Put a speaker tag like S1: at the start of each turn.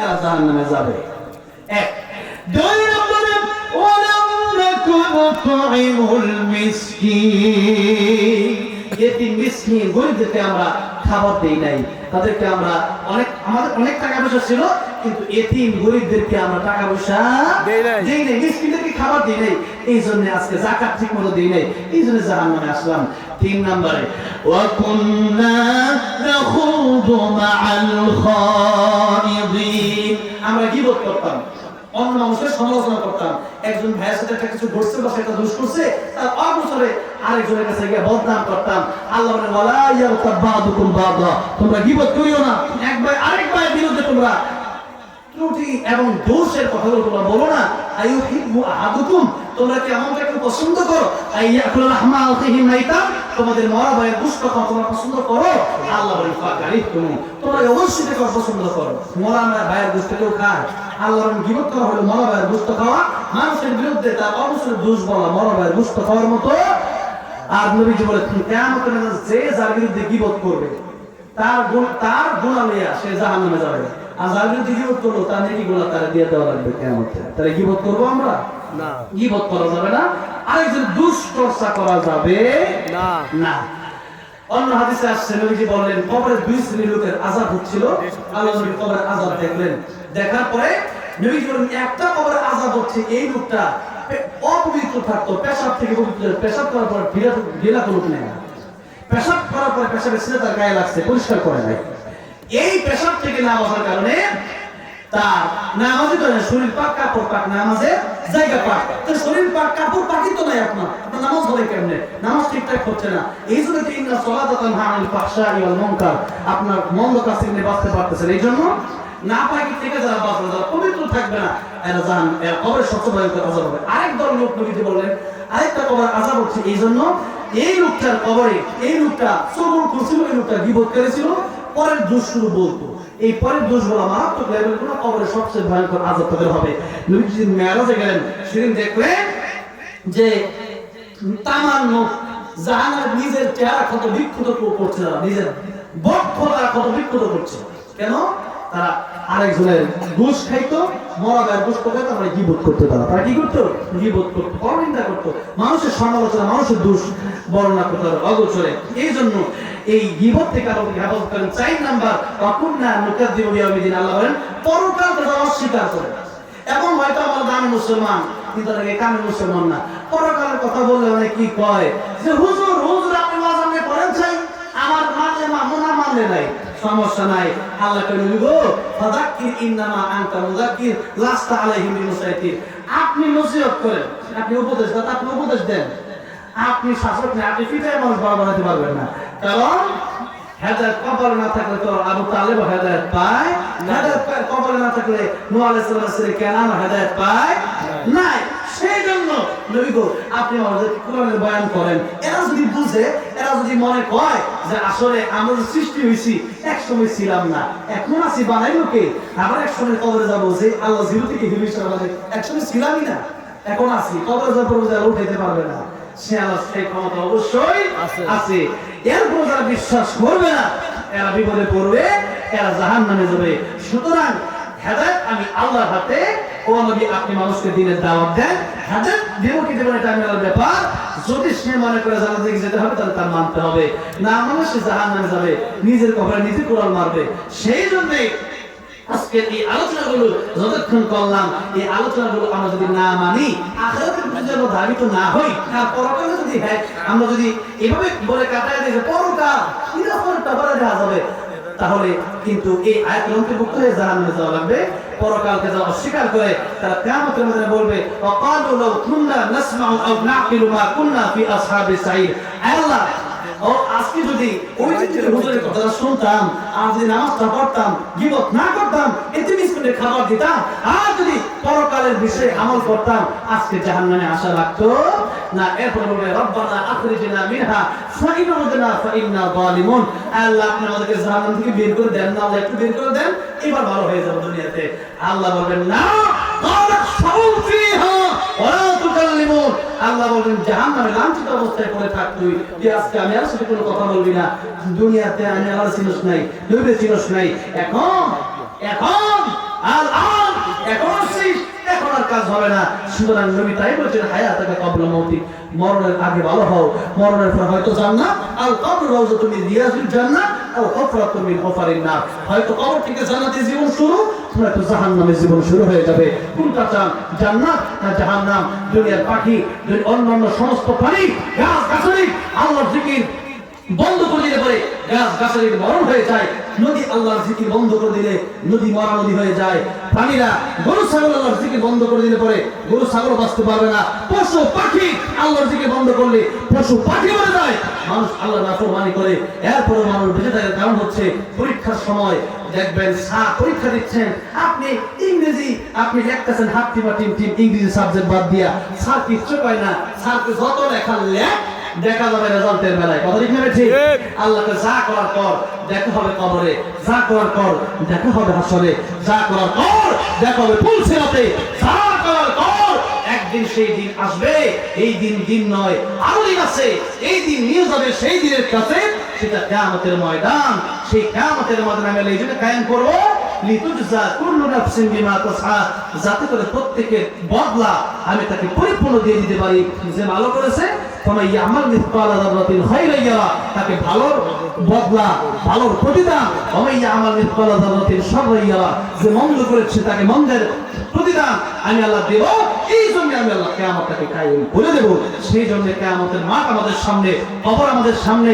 S1: এরা জাহান্নামে যাবে। এক। দুই নম্বরে ওয়ালাম নাকুন তুইমুল মিসকিন, এতিম মিসকিন গরিবদেরকে আমরা খাবার দেই নাই, তাদেরকে আমরা আমাদের অনেক টাকা পয়সা ছিল কিন্তু এতিম গরিবদেরকে আমরা টাকা পয়সা দেই নাই, মিসকিনদেরকে খাবার দেই নাই, এই জন্য আজকে যাকাত ঠিক মতো দেই নাই, এই জন্য জাহান্নামে আসলাম। তিন নম্বরে ওয়া কুননা নাখুদু মাআল খাইদিন, আমরা গীবত করতাম, অন্য মানুষের সমালোচনা করতাম। একজন ভাইয়ের সাথে একটা কিছু ঘটছে বা সেটা দোষ করছে, তার অবসরে আরেকজনের কাছে গিয়ে বদনাম করতাম। আল্লাহ বলেন ওয়ালা ইয়াগতাব বাদুকুম বাদা, তোমরা গীবত করিও না, এক ভাই আরেক ভাইয়ের বিরুদ্ধে তোমরা ত্রুটি এবং দোষের কথাগুলো তোমরা বলো না। আইয়ুহিব্বু আহাদুকুম, তোমরা কি এমনটাকে পছন্দ করো? আইয়াকুল লাহমা আখিহি মাইতাম, তোমাদের মরা ভাইয়ের গোশত খাওয়া তোমরা পছন্দ করো? আল্লাহ বলেন ফাকারিহতুম, তোমরা অবশ্যই এটা পছন্দ করো। মরা ভাইয়ের গোশত কেউ খায়? আল্লাহর গীবত করা হলো মরা ভাইয়ের গোশত খাওয়া, মানুষের বিরুদ্ধে তার অবশ্যই দোষ বলা মরা ভাইয়ের গোশত খাওয়ার মতো। আর নবীজি বলেন কিয়ামতের দিন যে যার বিরুদ্ধে গীবত করবে তার গুনাহ নিয়ে সে জাহান্নামে যাবে, আর যার বিরুদ্ধে গীবত করলো তার নেকিগুলো তার দিয়ে দেওয়া লাগবে কিয়ামতে। তাহলে গীবত করবো আমরা না, গীবত করা যাবে না। আরেকজন দুশ্চর্চা করা যাবে না। অন্য হাদিসে আসছে নবীজি বললেন কবরে দুই শ্রেণীর লোকের আযাব হচ্ছিল। আল্লাহ নবী কবরের আযাব দেখলেন, দেখার পরে নবীজি বললেন একটা কবরের আযাব হচ্ছে এই লোকটা অপবিত্র থাকতো, পেশাব থেকে পবিত্র, পেশাব করার পর ঢিলা করুক না, পেশাব করার পর পেশাবের ছিটা তার গায়ে লাগছে, পরিষ্কার করে নাই, এই পেশাব থেকে না বাঁচার কারণে তার নামাজে তো শরীর পাক কাপড় পাক, নামাজের জায়গা পাক, তো শরীর পাক কাপড় পাকই তো নাই, আপনার নামাজ হবে কেমনে? নামাজ ঠিকঠাক হচ্ছে না। এই জন্য ইন্না সালাতা তানহা আনিল ফাহশাই ওয়াল মুনকার, আপনার মন্দ কাজ থেকে বাঁচতে পারতেছেন। এই জন্য না পাকি থেকে যারা বাঁচবে, যারা পবিত্র থাকবে না, এরা জান এরা কবরের সবচেয়ে ভয়ঙ্কর আযাব হবে। আরেক দল লোক নবীজি বললেন আরেকটা কবরের আযাব হচ্ছে এই জন্য এই লোকটার কবরে, এই লোকটা সবর করছিল, এই লোকটা গীবত করেছিল, পরের দোষ শুরু বলতো, এই পরের দোষ বলা মারাত্মক লেভেল গুলো কবরের সবচেয়ে ভয়ঙ্কর আযাব তাদের হবে। নবীজি যেদিন মেরাজে গেলেন সেদিন দেখলেন যে তামান্ন জাহান্নামের নিজের চেহারা কত বিক্ষত করছে, তারা নিজের বক্ষ তারা কত বিক্ষত করছে। কেন? তারা আরেকজনের দোষ খাইতো, মরা গায়ের দোষ খাইতো, আমরা গীবত করতে, তারা কি করতো? গীবত করতো, পরনিন্দা করতো, মানুষের সমালোচনা, মানুষের দোষ বর্ণনা করতে অগোচরে। এই জন্য এই গীবত থেকে আল্লাহ হেফাজত করেন। ৪ নাম্বার ওয়াকুন্না নুকাযযিবু বিয়াউমিদ্দিন, আল্লাহ বলেন পরকালকে যারা অস্বীকার করে, এবং হয়তো আমরা দামি মুসলমান কিন্তু তাকে কামে মুসলমান না, পরকালের কথা বললে অনেক কি কয় যে হুজুর আপনি ওয়াজ করেন চাই, আমার মানলে না মানলে নাই, সমস্যা নাই। আল্লাহ কইল গো ফাযাক্কির ইন্নামা আনতা মুযাক্কির লাস্তা আলাইহিম বিমুসাইতির, আপনি নসিহত করেন, আপনি উপদেশ দেন, আপনি উপদেশ দেন, আপনি শাসক না, আপনি ফিটায় মানুষ বড় বানাতে পারবেন না। কারণ হেদায়েত কপালে না থাকলে তো আবু তালেব হেদায়েত পায়, হেদায়েত কপালে না থাকলে নূহ আলাইহিস সালামের কেনান হেদায়েত পায় নাই। সেই জন্য নবী গো আপনি আমাদের কোরআনের বয়ান করেন, এরা যদি বুঝে, এরা যদি মনে করে যে আসলে আমরা সৃষ্টি হয়েছি একসময় ছিলাম না, এখন আছি, বানাইলো কে, আবার একসময় কবরে যাবো, যে আল্লাহ জিরো থেকে হিরো হিসেবে আমাদের একসময় ছিলামই না, এখন আছি, কবরে যাবো যারা উঠাইতে পারবে না, সে আল্লাহ সেই ক্ষমতা অবশ্যই আছে। এরপর যারা বিশ্বাস করবে না এরা বিপদে পড়বে, এরা জাহান্নামে যাবে। সুতরাং হেদায়েত আমি আল্লাহর হাতে, ও নবী আপনি মানুষকে দিনের দাওয়াত দেন, হেদায়েত দেব কি দেব না এটা আমি আল্লাহর ব্যাপার। যদি সে মনে করে জান্নাতে যেতে হবে তাহলে তার মানতে হবে, না মানে সে জাহান্নামে যাবে, নিজের কপালে নিজে কোড়াল মারবে। সেই জন্য আজকের এই আলোচনাগুলো যতক্ষণ করলাম, এই আলোচনাগুলো আমরা যদি না মানি, আখিরাতের জন্য ধাবিত না হই, আর পরকালে যদি আমরা যদি এভাবে বলে কাটায় দিই পরকাল কিরকমটা বলে দেওয়া যাবে, তাহলে কিন্তু এই আয়াতের অন্তর্ভুক্ত হয়ে জাহান্নামে যাওয়া লাগবে। পরকালকে যারা অস্বীকার করে তারা কিয়ামতের ময়দানে বলবে ওয়াকালু লাউ কুননা নাসমাউ আও নাকিলু মা কুননা ফি আসহাবিস সাঈর, আল্লাহ ও আজকে যদি ওই যে হুজুরের কথা শুনতাম, আর যদি নামাজটা পড়তাম, গীবত না করতাম, এতে মিসকিনের খাবার দিতাম, আর যদি পরকালের বিষয়ে আমল করতাম, আজকে জাহান্নামে আসা লাগতো না। এরপর বলবে রব্বানা আখরিজনা মিনহা ফাইন উদনা ফাইন্না যালিমুন, আল্লাহ আপনি আমাদেরকে জাহান্নাম থেকে বের করে দেন না, আল্লাহ একটু বের করে দেন, এবার ভালো হয়ে যাবে দুনিয়াতে। আল্লাহ বলবেন না, ক্বালাত শাউ ফিহা ওয়া লা তুকাল্লিমুন, আল্লাহ বলবেন জাহান্নামে লাঞ্ছিত অবস্থায় পড়ে থাক তুই, আজকে আমি আর সাথে কোনো কথা বলবি না, দুনিয়াতে আমি আল্লাহ চিনস নাই, নবী চিনস নাই, এখন হবে না। সুতরাং নবী তাই বলেছেন, হায়াতাকা ক্বাবলা মাউতিক, মরণের আগে ভালো হও, মরণের পর হয়তো জান্নাত, আল কবর রাউযাতুম মিন রিয়াজিল জান্নাহ আও হুফরাতুম মিন হুফারিন নার, হয়তো কবর থেকে জান্নাতের জীবন শুরু, নয়তো জাহান্নামের জীবন শুরু হয়ে যাবে। কোনটা চান, জান্নাত না জাহান্নাম? দুনিয়ার পাখি, অন্যান্য সমস্ত প্রাণী, গাছ গাছালি আল্লাহর জিকির বন্ধ করে দিলে পরে গাছ গাছালির মরণ হয়ে যায়। নদী আল্লাহর জিকির বন্ধ করে দিলে নদী মরা নদী হয়ে যায়। প্রাণীরা, গরু ছাগল আল্লাহর জিকির বন্ধ করে দিলে পরে গরু ছাগল বাঁচতে পারবে না। পশু পাখি আল্লাহর জিকির বন্ধ করলে পশু পাখি মরে যায়। মানুষ আল্লাহর নাফরমানি করে, এরপরে মানুষ বেঁচে থাকার কারণ হচ্ছে পরীক্ষার সময় দেখবেন স্যার পরীক্ষা দিচ্ছেন, আপনি ইংরেজি আপনি লিখতেছেন হাফটি বা টিম ইংরেজি সাবজেক্ট বাদ দিয়া, স্যার কিচ্ছু পায় না, স্যারকে যত লেখা লেখ দেখা যাবে রেজাল্টের বেলায়। কথা ঠিক না ঠিক? আল্লাহকে যা করার পর দেখা হবে কবরে, যা করার পর দেখা হবে হাসরে, যা করার পর দেখা হবে পুলসিরাতে, যা করার পর একদিন সেই দিন আসবে। এই দিন দিন নয়, আরো দিন আছে। এই দিন নিয়ে যাবে সেই দিনের কাছে, সেটা কিয়ামতের ময়দান। সেই কিয়ামতের ময়দানে আমি এই জন্য কায়েম করবো, লিতুজজা কুল্লু নাফসিন বিমা তাসআ, যাতে করে প্রত্যেকের বদলা আমি তাকে পরিপূর্ণ দিয়ে দিতে পারি। যে ভালো করেছে ফামান ইয়ামাল মিসকালা যাররাতিন খায়রান ইয়ারা, তাকে ভালোর বদলা, ভালোর প্রতিদান, ওয়া ইয়ামাল মিসকালা যাররাতিন শাররান ইয়ারা, যে মন্দ করেছে তাকে মন্দের প্রতিদান আমি আল্লাহ দেব। এই জন্য আমি আল্লাহ কিয়ামতটাকে কায়েম করে দেব। সেই জন্য কিয়ামতের মাঠ আমাদের সামনে, কবর আমাদের সামনে।